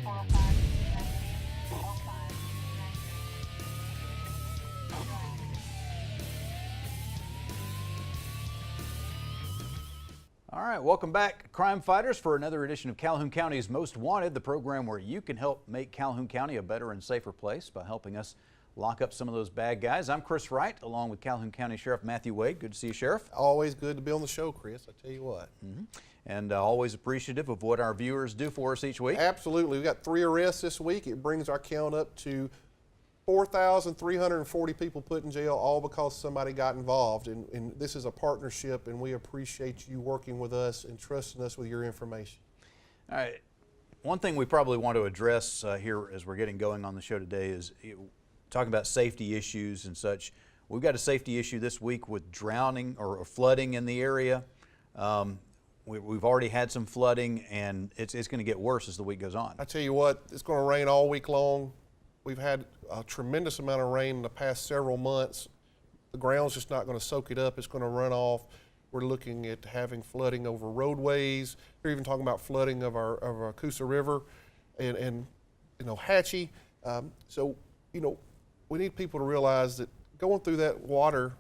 All right, welcome back, crime fighters, for another edition of Calhoun County's Most Wanted, the program where you can help make Calhoun County a better and safer place by helping us lock up some of those bad guys. I'm Chris Wright, along with Calhoun County Sheriff Matthew Wade. Good to see you, Sheriff. Always good to be on the show, Chris, I tell you what. And always appreciative of what our viewers do for us each week. Absolutely. We've got 3 arrests this week. It brings our count up to 4,340 people put in jail, all because somebody got involved. And this is a partnership, and we appreciate you working with us and trusting us with your information. All right. One thing we probably want to address here as we're getting going on the show today is talking about safety issues and such. We've got a safety issue this week with drowning or flooding in the area. We've already had some flooding, and it's going to get worse as the week goes on. I tell you what, it's going to rain all week long. We've had a tremendous amount of rain in the past several months. The ground's just not going to soak it up. It's going to run off. We're looking at having flooding over roadways. We're even talking about flooding of our Coosa River and Hatchie. So, we need people to realize that going through that water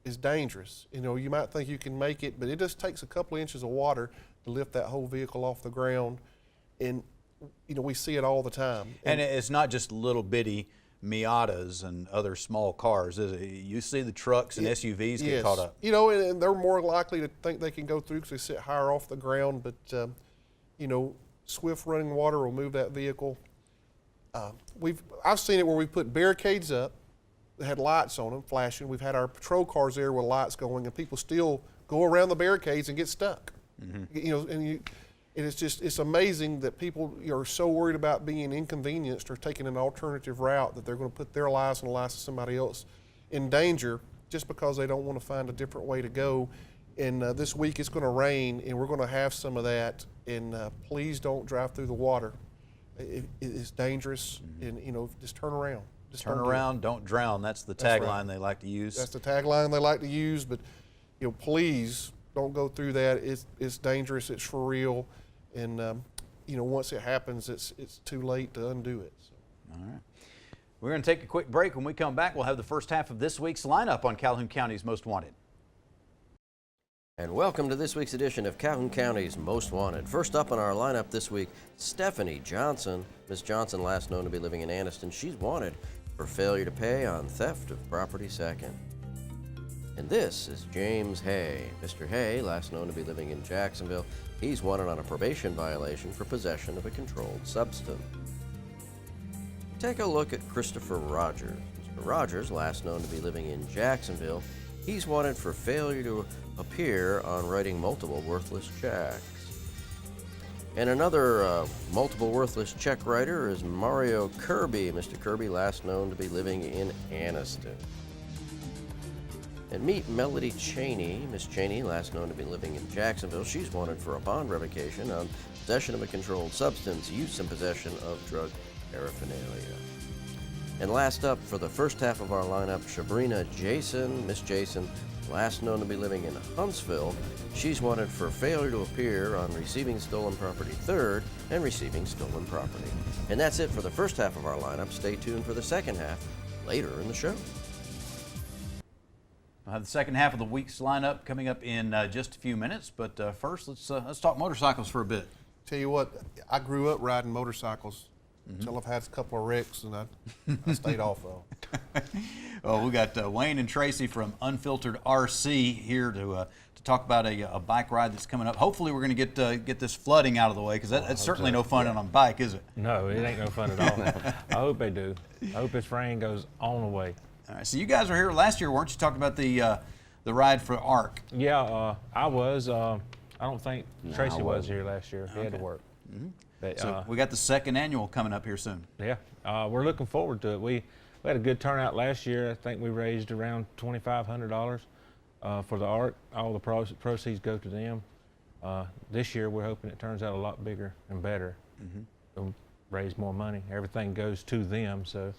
is dangerous. You might think you can make it, but it just takes a couple of inches of water to lift that whole vehicle off the ground. And we see it all the time. And it's not just little bitty Miatas and other small cars, is it? You see the trucks and SUVs get caught up. And they're more likely to think they can go through because they sit higher off the ground, but swift running water will move that vehicle. I've seen it where we put barricades up that had lights on them flashing. We've had our patrol cars there with lights going, and people still go around the barricades and get stuck. And it's amazing that people are so worried about being inconvenienced or taking an alternative route that they're going to put their lives and the lives of somebody else in danger just because they don't want to find a different way to go. And this week it's going to rain, and we're going to have some of that. And please don't drive through the water. It is dangerous, and just turn around. Just turn around, don't drown. That's the tagline they like to use. That's the tagline they like to use, but please don't go through that. It's dangerous. It's for real, and once it happens, it's too late to undo it. So. All right, we're going to take a quick break. When we come back, we'll have the first half of this week's lineup on Calhoun County's Most Wanted. And welcome to this week's edition of Calhoun County's Most Wanted. First up on our lineup this week, Stephanie Johnson. Ms. Johnson, last known to be living in Anniston, she's wanted for failure to pay on theft of property second. And this is James Hay. Mr. Hay, last known to be living in Jacksonville, he's wanted on a probation violation for possession of a controlled substance. Take a look at Christopher Rogers. Mr. Rogers, last known to be living in Jacksonville, he's wanted for failure to appear on writing multiple worthless checks. And another multiple worthless check writer is Mario Kirby. Mr. Kirby, last known to be living in Anniston. And meet Melody Cheney. Miss Cheney, last known to be living in Jacksonville. She's wanted for a bond revocation on possession of a controlled substance, use and possession of drug paraphernalia. And last up for the first half of our lineup, Sabrina Jason. Miss Jason, last known to be living in Huntsville. She's wanted for failure to appear on receiving stolen property third and receiving stolen property. And that's it for the first half of our lineup. Stay tuned for the second half later in the show. We'll have the second half of the week's lineup coming up in just a few minutes, but first let's talk motorcycles for a bit. Tell you what, I grew up riding motorcycles until I've had a couple of wrecks, and I stayed off of them. Well, we got Wayne and Tracy from Unfiltered RC here to talk about a bike ride that's coming up. Hopefully, we're going to get this flooding out of the way, because that's certainly no fun on a bike, is it? No, it ain't no fun at all. I hope they do. I hope this rain goes on the way. All right, so you guys were here last year, weren't you, talking about the ride for ARC? Yeah, I was. I don't think Tracy was here last year. He had to work. But, so we got the second annual coming up here soon. Yeah, we're looking forward to it. We had a good turnout last year. I think we raised around $2,500 for the ARC. All the proceeds go to them. This year we're hoping it turns out a lot bigger and better. We'll raise more money. Everything goes to them, so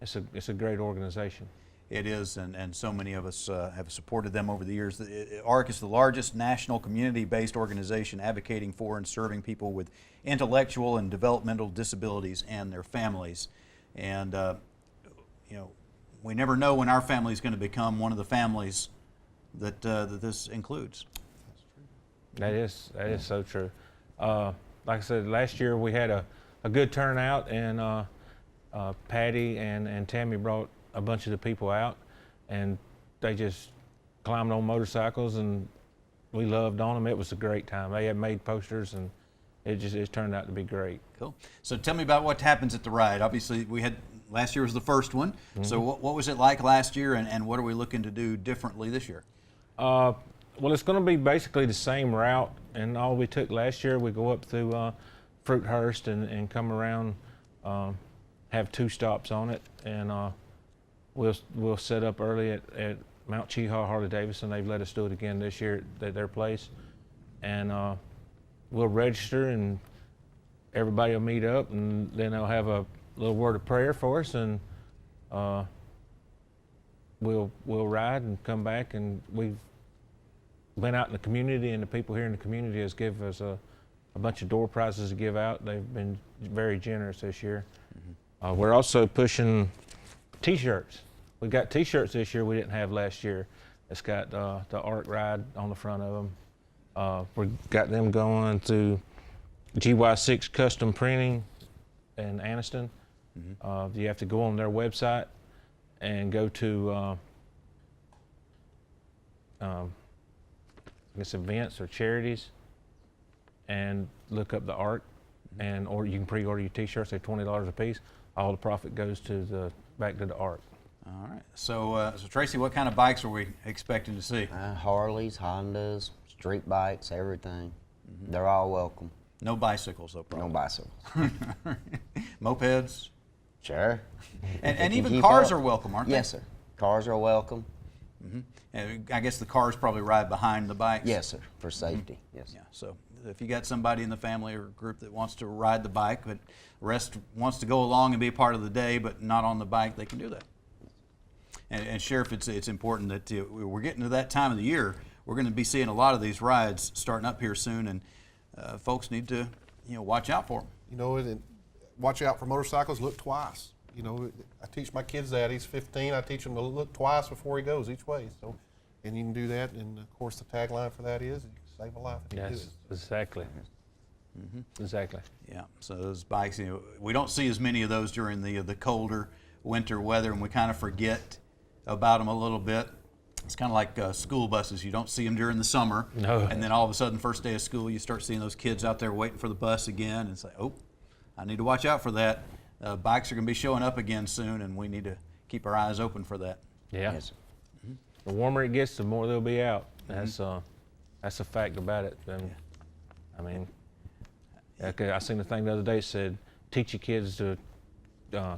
it's a great organization. it is, and so many of us have supported them over the years. ARC is the largest national community-based organization advocating for and serving people with intellectual and developmental disabilities and their families. And you know, we never know when our family is going to become one of the families that this includes. That is so true. Like I said, last year we had a good turnout, and Patty and Tammy brought a bunch of the people out, and they just climbed on motorcycles, and we loved on them. It was a great time. They had made posters, and it turned out to be great. Cool. So tell me about what happens at the ride. Obviously, last year was the first one. Mm-hmm. So what was it like last year, and what are we looking to do differently this year? Well, it's going to be basically the same route, and all we took last year, we go up through Fruithurst and come around, have 2 stops on it, and we'll set up early at Mount Cheehaw Harley-Davidson. They've let us do it again this year at their place, and we'll register, and everybody will meet up, and then they'll have a little word of prayer for us, and we'll ride and come back, and we've been out in the community, and the people here in the community has given us a bunch of door prizes to give out. They've been very generous this year. Mm-hmm. We're also pushing T-shirts. We got T-shirts this year we didn't have last year. It's got the ARC ride on the front of them. We got them going through GY6 Custom Printing in Anniston. Mm-hmm. You have to go on their website and go to I guess events or charities, and look up the ARC, and or you can pre-order your T-shirts. They're $20 a piece. All the profit goes to back to the ARC. All right. So Tracy, what kind of bikes are we expecting to see? Harleys, Hondas, street bikes, everything. They're all welcome. No bicycles, though, probably. No bicycles. Mopeds? Sure. And even keep cars up. are welcome, aren't they? Yes, sir. Cars are welcome. Mm-hmm. And I guess the cars probably ride behind the bikes? Yes, sir. For safety. Yes. Yeah, so if you got somebody in the family or group that wants to ride the bike, but the rest wants to go along and be a part of the day, but not on the bike, they can do that. And Sheriff, it's important that we're getting to that time of the year. We're going to be seeing a lot of these rides starting up here soon, and folks need to, watch out for them. And watch out for motorcycles. Look twice. I teach my kids that. He's 15. I teach him to look twice before he goes each way. So, and you can do that. And of course, the tagline for that is, "You can save a life if you do Yes, it." exactly. Mm-hmm. Exactly. Yeah. So those bikes, we don't see as many of those during the colder winter weather, and we kind of forget about them a little bit. It's kind of like school buses. You don't see them during the summer, No. And then all of a sudden, first day of school, you start seeing those kids out there waiting for the bus again, and it's like, oh, I need to watch out for that. Bikes are going to be showing up again soon, and we need to keep our eyes open for that. Yeah. Yes, sir. Mm-hmm. The warmer it gets, the more they'll be out. That's a fact about it. And I mean, I seen the thing the other day that said, teach your kids to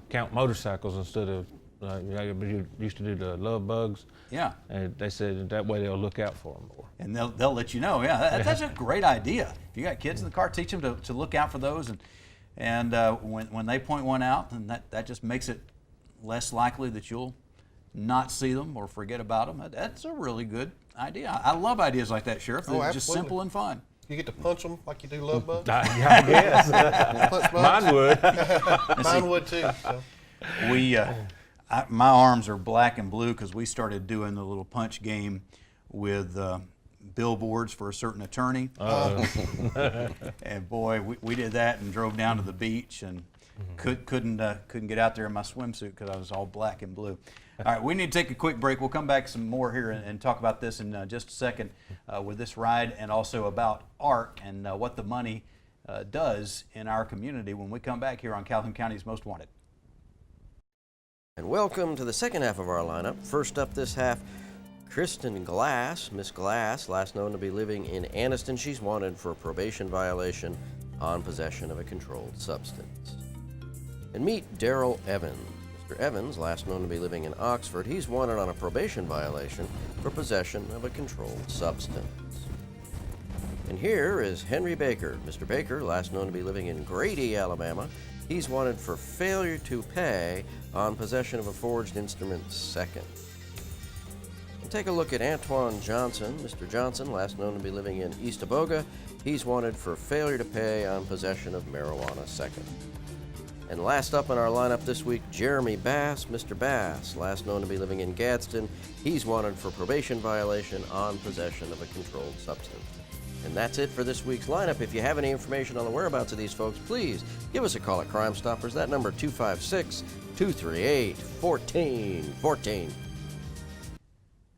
count motorcycles instead of you used to do the love bugs. Yeah. And they said that way they'll look out for them more. And they'll let you know. Yeah, that's a great idea. If you got kids in the car, teach them to look out for those, and when they point one out, then that just makes it less likely that you'll not see them or forget about them. That's a really good idea. I love ideas like that, Sheriff. They're just absolutely. simple and fun. You get to punch them like you do love bugs. I guess. Punch bugs. Mine would. Mine would too. So. My arms are black and blue because we started doing the little punch game with billboards for a certain attorney. And boy, we did that and drove down to the beach and couldn't get out there in my swimsuit because I was all black and blue. All right, we need to take a quick break. We'll come back some more here and talk about this in just a second with this ride, and also about ARC and what the money does in our community when we come back here on Calhoun County's Most Wanted. And welcome to the second half of our lineup. First up this half, Kristen Glass. Miss Glass, last known to be living in Anniston. She's wanted for a probation violation on possession of a controlled substance. And meet Daryl Evans. Mr. Evans, last known to be living in Oxford, he's wanted on a probation violation for possession of a controlled substance. And here is Henry Baker. Mr. Baker, last known to be living in Grady, Alabama, he's wanted for failure to pay on possession of a forged instrument second. take a look at Antoine Johnson. Mr. Johnson, last known to be living in East Aboga, he's wanted for failure to pay on possession of marijuana second. And last up in our lineup this week, Jeremy Bass. Mr. Bass, last known to be living in Gadsden, he's wanted for probation violation on possession of a controlled substance. And that's it for this week's lineup. If you have any information on the whereabouts of these folks, please give us a call at Crime Stoppers. That number, 256-238-1414.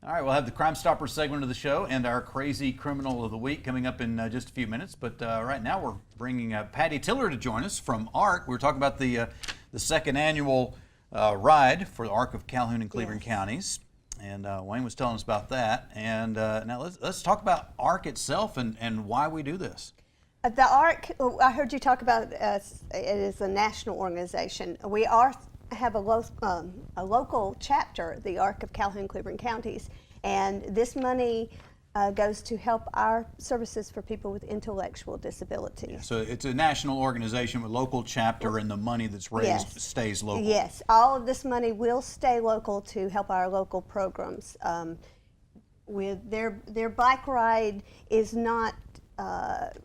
All right, we'll have the Crime Stoppers segment of the show and our Crazy Criminal of the Week coming up in just a few minutes. But right now we're bringing Patty Tiller to join us from ARC. We were talking about the second annual ride for the ARC of Calhoun and Cleveland counties. And Wayne was telling us about that. And now let's talk about ARC itself and why we do this. The ARC, I heard you talk about it is a national organization. We have a local chapter, the ARC of Calhoun, Cleveland counties, and this money goes to help our services for people with intellectual disabilities. Yeah, so it's a national organization with local chapter, and the money that's raised stays local. Yes, all of this money will stay local to help our local programs. With their bike ride is not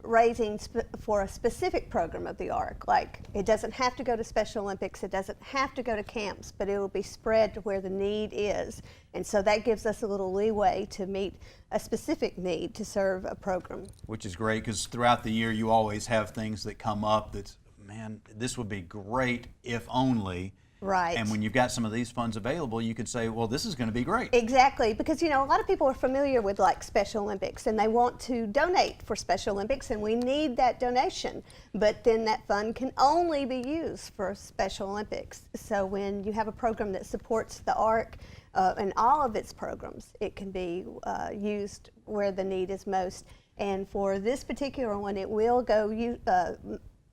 raising for a specific program of the ARC. Like, it doesn't have to go to Special Olympics, it doesn't have to go to camps, but it will be spread to where the need is. And so that gives us a little leeway to meet a specific need to serve a program. Which is great, because throughout the year you always have things that come up that's, man, this would be great if only. Right. And when you've got some of these funds available, you can say, well, this is going to be great. Exactly, because, you know, a lot of people are familiar with, like, Special Olympics, and they want to donate for Special Olympics, and we need that donation. But then that fund can only be used for Special Olympics. So when you have a program that supports the ARC and all of its programs, it can be used where the need is most. And for this particular one, it will go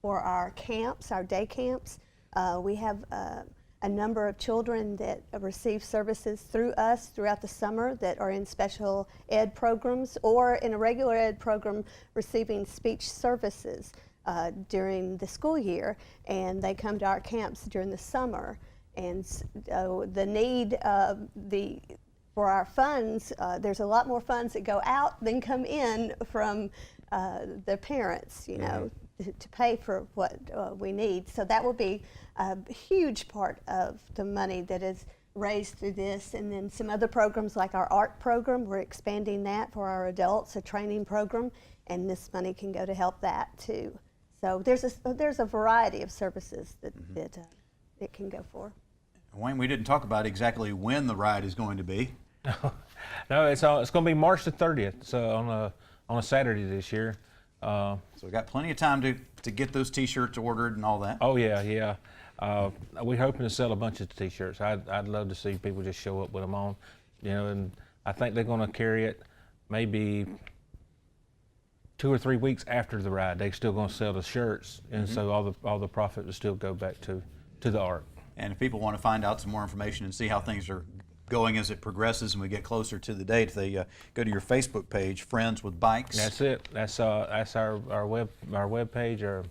for our camps, our day camps. We have a number of children that receive services through us throughout the summer that are in special ed programs or in a regular ed program receiving speech services during the school year, and they come to our camps during the summer. And the need for our funds, there's a lot more funds that go out than come in from the parents, you know, to pay for what we need. So that will be a huge part of the money that is raised through this. And then some other programs like our art program, we're expanding that for our adults, a training program, and this money can go to help that too. So there's a variety of services that it can go for. Wayne, we didn't talk about exactly when the ride is going to be. No, it's going to be March the 30th, so on a Saturday this year. So we've got plenty of time to get those T-shirts ordered and all that. Oh yeah. We're hoping to sell a bunch of T-shirts. I'd love to see people just show up with them on, you know. And I think they're going to carry it maybe 2 or 3 weeks after the ride. They're still going to sell the shirts, and so all the profit will still go back to the ARC. And if people want to find out some more information and see how things are going as it progresses and we get closer to the date, they go to your Facebook page, Friends with Bikes. That's it. That's our web page, our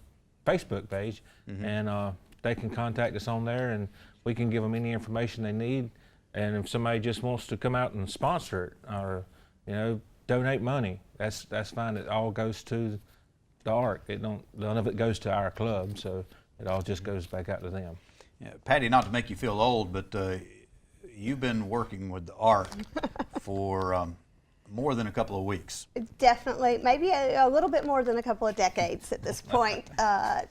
Facebook page, and they can contact us on there, and we can give them any information they need. And if somebody just wants to come out and sponsor it, or donate money, that's fine. It all goes to the ARC. None of it goes to our club, so it all just goes back out to them. Yeah, Patty, not to make you feel old, but you've been working with the ARC for more than a couple of weeks. Definitely, maybe a little bit more than a couple of decades at this point. I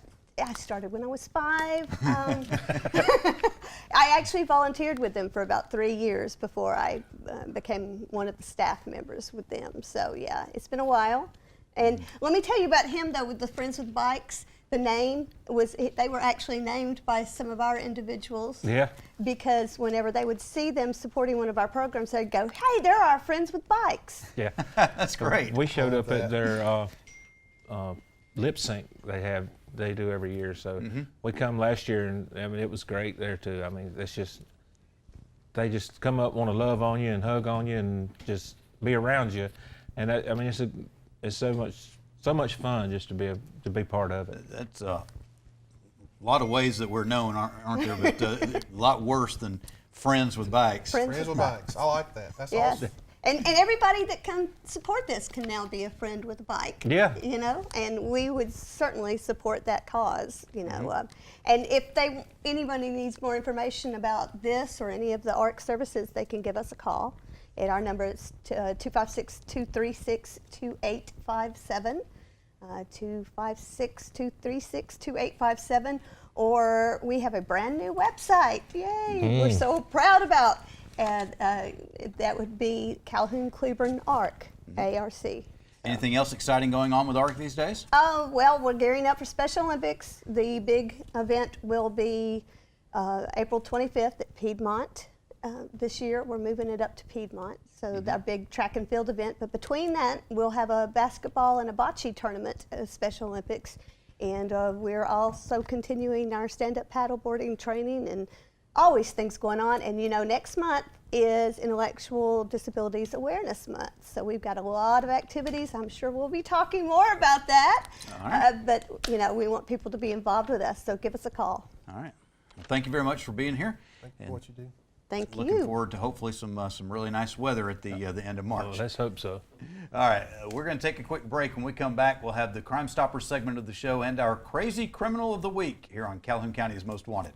started when I was 5. I actually volunteered with them for about 3 years before I became one of the staff members with them. So yeah, it's been a while. And let me tell you about him though, with the Friends with Bikes. The name they were actually named by some of our individuals. Yeah. Because whenever they would see them supporting one of our programs, they'd go, "Hey, they're our Friends with Bikes." Yeah. That's great. We showed up at their lip sync they do every year. So we come last year, and I mean, it was great there too. I mean, they just come up, want to love on you and hug on you and just be around you. And I mean, it's so much fun just to be part of it. That's a lot of ways that we're known, aren't there? But a lot worse than Friends with Bikes. Friends with Bikes. I like that. That's awesome. And everybody that can support this can now be a friend with a bike. Yeah. You know, and we would certainly support that cause, you know. And if anybody needs more information about this or any of the ARC services, they can give us a call. And our number is 256-236-2857, 256-236-2857, or we have a brand new website. Yay! We're so proud about. And that would be Calhoun Cleburne ARC, ARC. Anything else exciting going on with ARC these days? Oh, well, we're gearing up for Special Olympics. The big event will be April 25th at Piedmont. This year, we're moving it up to Piedmont, so our big track and field event. But between that, we'll have a basketball and a bocce tournament at Special Olympics. And we're also continuing our stand-up paddleboarding training and always things going on. And you know, next month is Intellectual Disabilities Awareness Month. So we've got a lot of activities. I'm sure we'll be talking more about that. All right. But you know, we want people to be involved with us, so give us a call. All right. Well, thank you very much for being here. Thank you for what you do. Thank you. Looking forward to hopefully some really nice weather at the end of Oh, March. let's hope so. All right, we're going to take a quick break. When we come back, we'll have the Crime Stoppers segment of the show and our Crazy Criminal of the Week here on Calhoun County's Most Wanted.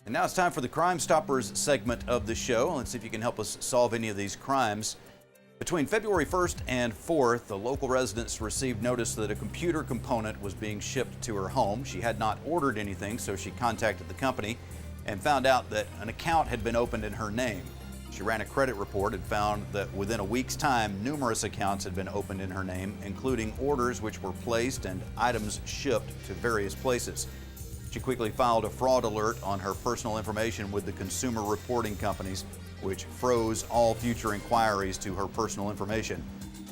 And now it's time for the Crime Stoppers segment of the show. Let's see if you can help us solve any of these crimes. Between February 1st and 4th, the local residents received notice that a computer component was being shipped to her home. She had not ordered anything, so she contacted the company and found out that an account had been opened in her name. She ran a credit report and found that within a week's time, numerous accounts had been opened in her name, including orders which were placed and items shipped to various places. She quickly filed a fraud alert on her personal information with the consumer reporting companies, which froze all future inquiries to her personal information.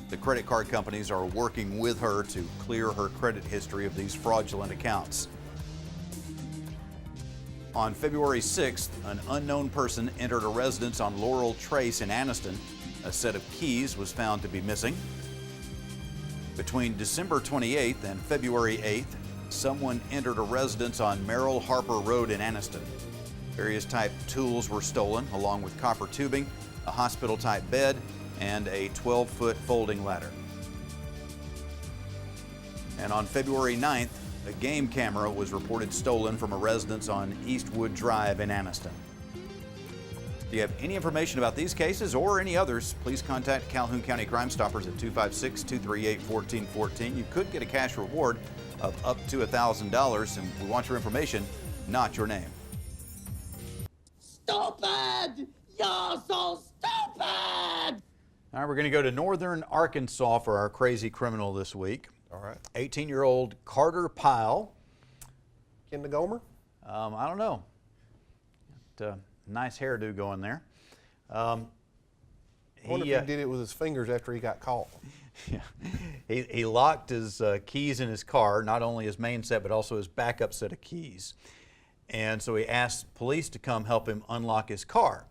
The credit card companies are working with her to clear her credit history of these fraudulent accounts. On February 6th, an unknown person entered a residence on Laurel Trace in Anniston. A set of keys was found to be missing. Between December 28th and February 8th, someone entered a residence on Merrill Harper Road in Anniston. Various type tools were stolen, along with copper tubing, a hospital-type bed, and a 12-foot folding ladder. And on February 9th, a game camera was reported stolen from a residence on Eastwood Drive in Anniston. If you have any information about these cases or any others, please contact Calhoun County Crime Stoppers at 256-238-1414. You could get a cash reward of up to $1,000, and we want your information, not your name. Stupid! You're so stupid! All right, we're going to go to northern Arkansas for our crazy criminal this week. All right. 18-year-old Carter Pyle. Ken the Gomer? I don't know. Nice hairdo going there. I wonder if he did it with his fingers after he got caught. Yeah. He locked his keys in his car, not only his main set, but also his backup set of keys. And so he asked police to come help him unlock his car.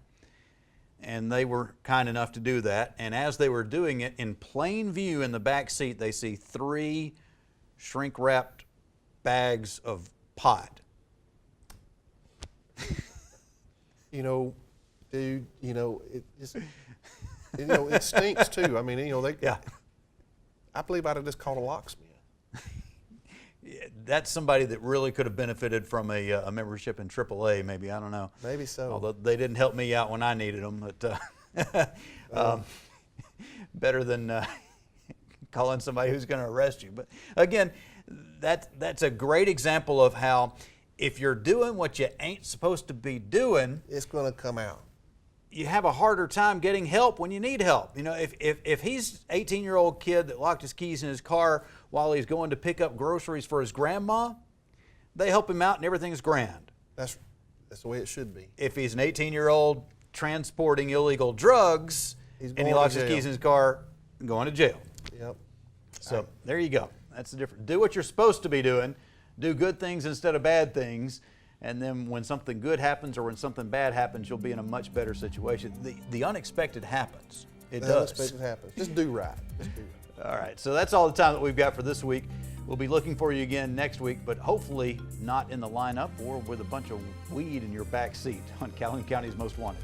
And they were kind enough to do that. And as they were doing it, in plain view in the back seat, they see 3 shrink-wrapped bags of pot. You know, dude, you know, it just, you know, it stinks too. I mean, you know, Yeah. I believe I'd have just called a locksmith. That's somebody that really could have benefited from a membership in AAA, maybe. I don't know. Maybe so. Although they didn't help me out when I needed them, but better than calling somebody who's going to arrest you. But again, that's a great example of how if you're doing what you ain't supposed to be doing, It's going to come out. you have a harder time getting help when you need help. You know, if he's 18-year-old kid that locked his keys in his car while he's going to pick up groceries for his grandma, they help him out and everything's grand. That's the way it should be. If he's an 18-year-old transporting illegal drugs He's and he going locks to his jail. keys in his car, going to jail. Yep. So there you go. That's the difference. Do what you're supposed to be doing. Do good things instead of bad things. And then when something good happens or when something bad happens, you'll be in a much better situation. The unexpected happens. It The does. unexpected happens. Just do right. Just do right. All right. So that's all the time that we've got for this week. We'll be looking for you again next week, but hopefully not in the lineup or with a bunch of weed in your back seat on Calhoun County's Most Wanted.